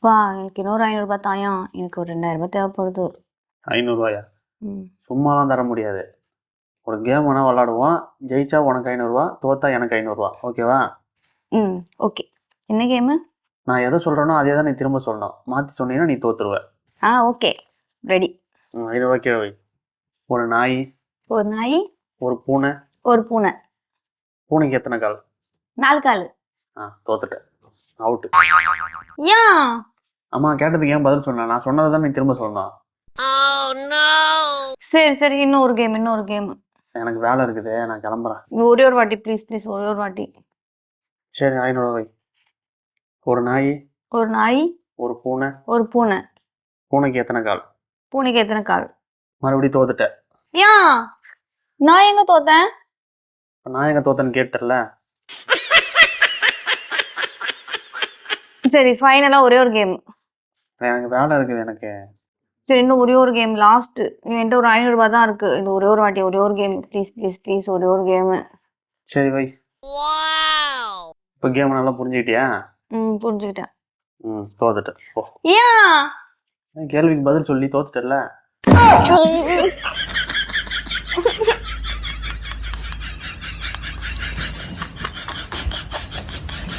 அப்பா எனக்கு இன்னொரு 500 தாயா, எனக்கு ஒரு 2000 தேவைப்படுது. 500 ரூபாயா? ம். சும்மாலாம் தர முடியாது. ஒரு கேம் வேணா விளாடுவோம். ஜெயிச்சா உனக்கு 500 ரூபா, தோத்தா எனக்கு 500 ரூபா. ஓகேவா? ம். ஓகே. என்ன கேமு? நான் எதை சொல்றேனோ அதே தான் நீ திரும்ப சொல்லணும். மாத்தி சொன்னீங்கன்னா நீ தோத்துருவ. ஓகே. ரெடி. 500 ரூபா கீழே வை. ஒரு நாய், ஒரு நாய், ஒரு பூனை. ஒரு பூனை. பூனைக்கு எத்தனை கால்? 4 காலு. தோத்துட்டேன். அவுட். ஏன்? அம்மா கேட்டதுக்கு ஏன் பதில் சொன்ன? நான் சொன்னதை தான் நீ திரும்ப சொல்லணும். சரி இன்னொரு கேம். எனக்கு வேலை இருக்குது, நான் கிளம்புறேன். ஒரே ஒரு வாட்டி ப்ளீஸ் ஒரே ஒரு வாட்டி. சரி 500 ரூபாய். ஒரு நாய், ஒரு நாய், ஒரு பூனை. ஒரு பூனை. பூனைக்கு எத்தனை கால்? பூனைக்கு எத்தனை கால்? மறுபடியும் தோத்துட்டேன். ஏன்? நான் எங்க தோத்தேன்? நான் எங்க தோத்தேன்னு கேட்டல. சரி ஃபைனலா ஒரே ஒரு கேம். எனக்கு வேலை இருக்குது எனக்கு. சரி இன்னும் ஒரே ஒரு கேம் லாஸ்ட். என்கிட்ட ஒரு 500 ரூபாய் தான் இருக்கு. இது ஒரே ஒரு வாட்டி ஒரே ஒரு கேம் ப்ளீஸ் ஒரே ஒரு கேம். சரி வை. இப்போ கேம் நல்லா புரிஞ்சுக்கிட்டியா? புரிஞ்சுக்கிட்டேன். தோத்துட்டேன். ஓ, ஏன்? கேள்விக்கு பதில் சொல்லி தோத்துட்டல.